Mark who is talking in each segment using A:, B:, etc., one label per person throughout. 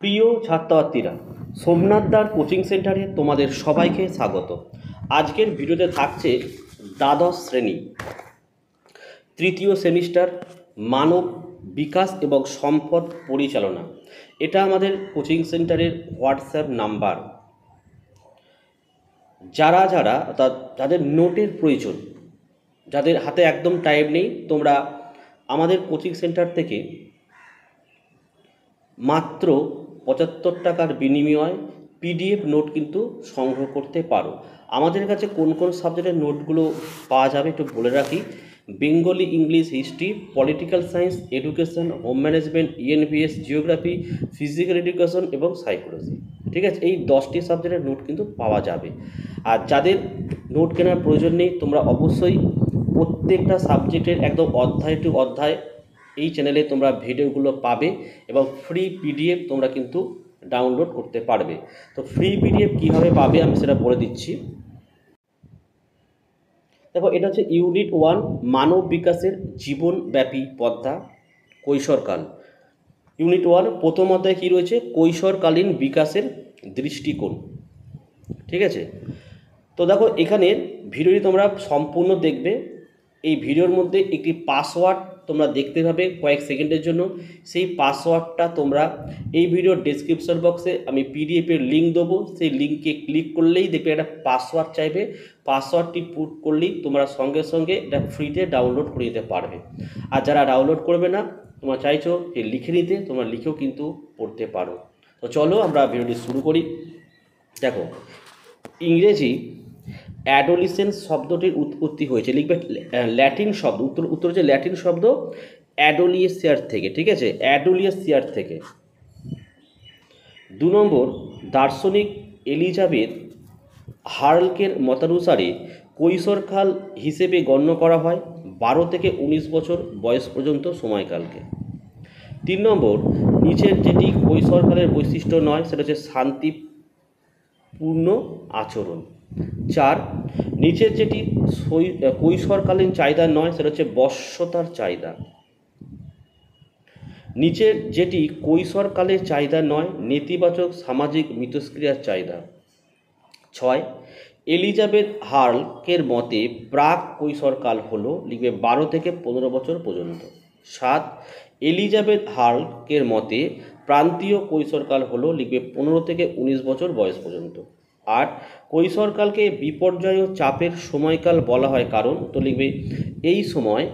A: প্রিয় ছাত্রছাত্রীরা, সোমনাথদার কোচিং সেন্টারে তোমাদের সবাইকে স্বাগত। আজকের ভিডিওতে থাকছে দ্বাদশ শ্রেণী তৃতীয় সেমিস্টার মানব বিকাশ এবং সম্পদ পরিচালনা। এটা আমাদের কোচিং সেন্টারের হোয়াটসঅ্যাপ নাম্বার। যারা যাদের নোটের প্রয়োজন, যাদের হাতে একদম টাইম নেই, তোমরা আমাদের কোচিং সেন্টার থেকে মাত্র 75 টাকার বিনিময়ে পিডিএফ নোট কিন্তু সংগ্রহ করতে পারো। আমাদের কাছে কোন কোন সাবজেক্টের নোটগুলো পাওয়া যাবে একটু বলে রাখি। Bengali, English, history, political science, education, home management, ENVS, geography, physical education এবং সাইকোলজি। ঠিক আছে, এই 10টি সাবজেক্টের নোট কিন্তু পাওয়া যাবে। আর যাদের নোট কেনার প্রয়োজন নেই, তোমরা অবশ্যই প্রত্যেকটা সাবজেক্টের একদম অধ্যায় টু অধ্যায় এই চ্যানেলে তোমরা ভিডিওগুলো পাবে এবং ফ্রি পিডিএফ তোমরা কিন্তু ডাউনলোড করতে পারবে। তো ফ্রি পিডিএফ কীভাবে পাবে আমি সেটা বলে দিচ্ছি। দেখো, এটা হচ্ছে ইউনিট 1 মানব বিকাশের জীবনব্যাপী পন্থা কৈশোরকাল। ইউনিট 1 প্রথম অধ্যায় কী রয়েছে? কৈশোরকালীন বিকাশের দৃষ্টিকোণ। ঠিক আছে, তো দেখো এখানে ভিডিওটি তোমরা সম্পূর্ণ দেখবে। এই ভিডিওর মধ্যে একটি পাসওয়ার্ড তোমরা দেখতে পাবে কয়েক সেকেন্ডের জন্য। সেই পাসওয়ার্ডটা তোমরা এই ভিডিওর ডেসক্রিপশন বক্সে আমি পিডিএফের লিঙ্ক দেবো, সেই লিঙ্কে ক্লিক করলেই দেখবে একটা পাসওয়ার্ড চাইবে। পাসওয়ার্ডটি পুট করলেই তোমরা সঙ্গে সঙ্গে এটা ফ্রিতে ডাউনলোড করে নিতে পারবে। আর যারা ডাউনলোড করবে না, তোমরা চাইছো যে লিখে নিতে, তোমরা লিখেও কিন্তু পড়তে পারো। তো চলো আমরা ভিডিওটি শুরু করি। দেখো, ইংরেজি অ্যাডোলিসেন্স শব্দটির উৎপত্তি হয়েছে, লিখবে ল্যাটিন শব্দ, উত্তর হচ্ছে ল্যাটিন শব্দ অ্যাডোলিয়েসিয়ার থেকে। ঠিক আছে, অ্যাডোলিয়েসিয়ার থেকে। 2 নম্বর, দার্শনিক এলিজাবেথ হার্লকের মতানুসারে কৈশোরকাল হিসেবে গণ্য করা হয় 12 থেকে 19 বছর বয়স পর্যন্ত সময়কালকে। 3 নম্বর, নিচের যেটি কৈশোরকালের বৈশিষ্ট্য নয় সেটা হচ্ছে শান্তিপূর্ণ আচরণ। 4, নিচের যেটি কৈশোরকালীন চাহিদা নয় সেটা হচ্ছে বশ্যতার চাহিদা। নিচের যেটি কৈশোরকালের চাহিদা নয় নেতিবাচক সামাজিক মিথস্ক্রিয়ার চাহিদা। 6, এলিজাবেথ হার্লকের মতে প্রাক কৈশোরকাল হলো, লিখবে 12 থেকে 15 বছর পর্যন্ত। 7, এলিজাবেথ হার্লকের মতে প্রান্তীয় কৈশোরকাল হলো, লিখবে 15 থেকে 19 বছর বয়স পর্যন্ত। 8, কৈশোরকালকে বিপর্যয় ও চাপের সময়কাল বলা হয় কারণ, তো লিখবে এই সময়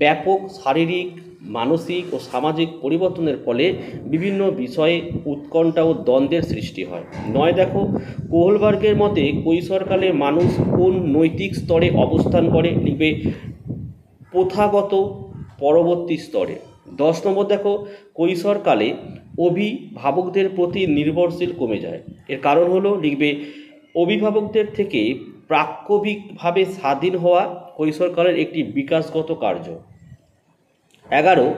A: ব্যাপক শারীরিক, মানসিক ও সামাজিক পরিবর্তনের ফলে বিভিন্ন বিষয়ে উৎকণ্ঠা ও দ্বন্দ্বের সৃষ্টি হয়। 9, দেখো কোহলবার্গের মতে কৈশোরকালে মানুষ কোন নৈতিক স্তরে অবস্থান করে, লিখবে প্রথাগত পরবর্তী স্তরে। 10 নম্বর, দেখো কৈশোরকালে অভিভাবকদের প্রতি নির্ভরশীল কমে যায়। এর কারণ হলো, লিখবে অভিভাবকদের থেকে প্রাক্কবিকভাবে স্বাধীন হওয়া কৈশোরকালের একটি বিকাশগত কার্য। 11,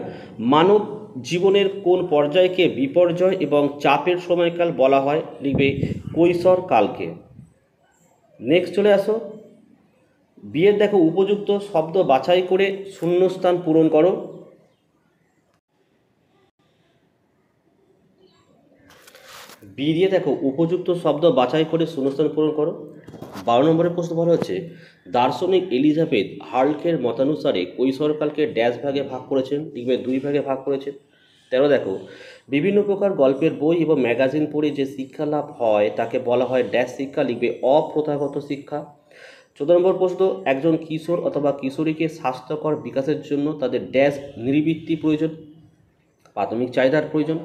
A: মানব জীবনের কোন পর্যায়কে বিপর্যয় এবং চাপের সময়কাল বলা হয়, লিখবে কৈশোরকালকে। নেক্সট চলে আসো, বিয়ের দেখো উপযুক্ত শব্দ বাছাই করে শূন্যস্থান পূরণ করো। বি দিয়ে দেখো উপযুক্ত শব্দ বাছাই করে শূন্যস্থান পূরণ করো। 12 নম্বরের প্রশ্ন বলা হচ্ছে দার্শনিক এলিজাবেথ হার্লকের মতানুসারে কৈশোরকালকে ড্যাশ ভাগে ভাগ করেছেন, লিখবে 2 ভাগে ভাগ করেছেন। 13, দেখো বিভিন্ন প্রকার গল্পের বই এবং ম্যাগাজিন পড়ে যে শিক্ষা লাভ হয় তাকে বলা হয় ড্যাশ শিক্ষা, লিখবে অপ্রথাগত শিক্ষা। 14 নম্বর প্রশ্ন, একজন কিশোর অথবা কিশোরীকে স্বাস্থ্যকর বিকাশের জন্য তাদের ড্যাশ নিবৃত্তি প্রয়োজন, প্রাথমিক চাহিদার প্রয়োজন।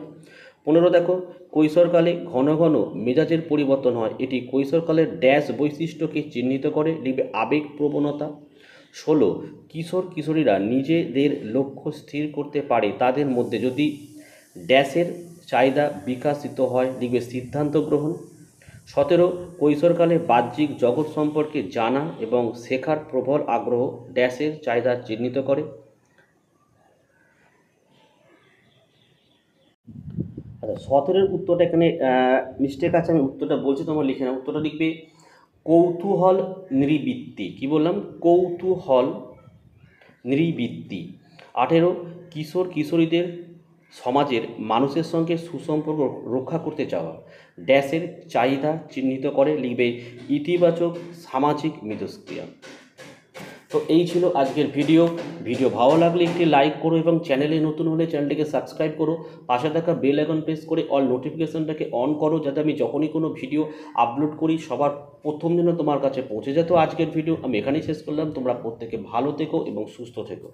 A: 15, দেখো কৈশোরকালে ঘন ঘন মেজাজের পরিবর্তন হয়, এটি কৈশোরকালের ড্যাশ বৈশিষ্ট্যকে চিহ্নিত করে, লিখবে আবেগ প্রবণতা। 16, কিশোর কিশোরীরা নিজেদের লক্ষ্য স্থির করতে পারে তাদের মধ্যে যদি ড্যাশের চাহিদা বিকাশিত হয়, লিখবে সিদ্ধান্ত গ্রহণ। 17, কৈশোরকালে বাহ্যিক জগৎ সম্পর্কে জানা এবং শেখার প্রবল আগ্রহ ড্যাশের চাহিদা চিহ্নিত করে। আচ্ছা, 17 উত্তরটা এখানে মিস্টেক আছে, আমি উত্তরটা বলছি, তোমরা লিখে নাও। উত্তরটা লিখবে কৌতূহল নৃবৃত্তি। কি বললাম? কৌতূহল নৃবৃত্তি। 18, কিশোর কিশোরীদের সমাজের মানুষের সঙ্গে সুসম্পর্ক রক্ষা করতে চাওয়া। ড্যাশের চাহিদা চিহ্নিত করে লিখবে ইতিবাচক সামাজিক মিথস্ক্রিয়া। তো এই ছিল আজকের ভিডিও ভালো লাগলে একটি লাইক করো এবং চ্যানেলে নতুন হলে চ্যানেলটিকে সাবস্ক্রাইব করো, পাশে থাকা বেল আইকন প্রেস করে অল নোটিফিকেশনটাকে অন করো, যাতে আমি যখনই কোনো ভিডিও আপলোড করি সবার প্রথম যেন তোমার কাছে পৌঁছে যেত। আজকের ভিডিও আমি এখানেই শেষ করলাম। তোমরা প্রত্যেকে ভালো থেকো এবং সুস্থ থেকো।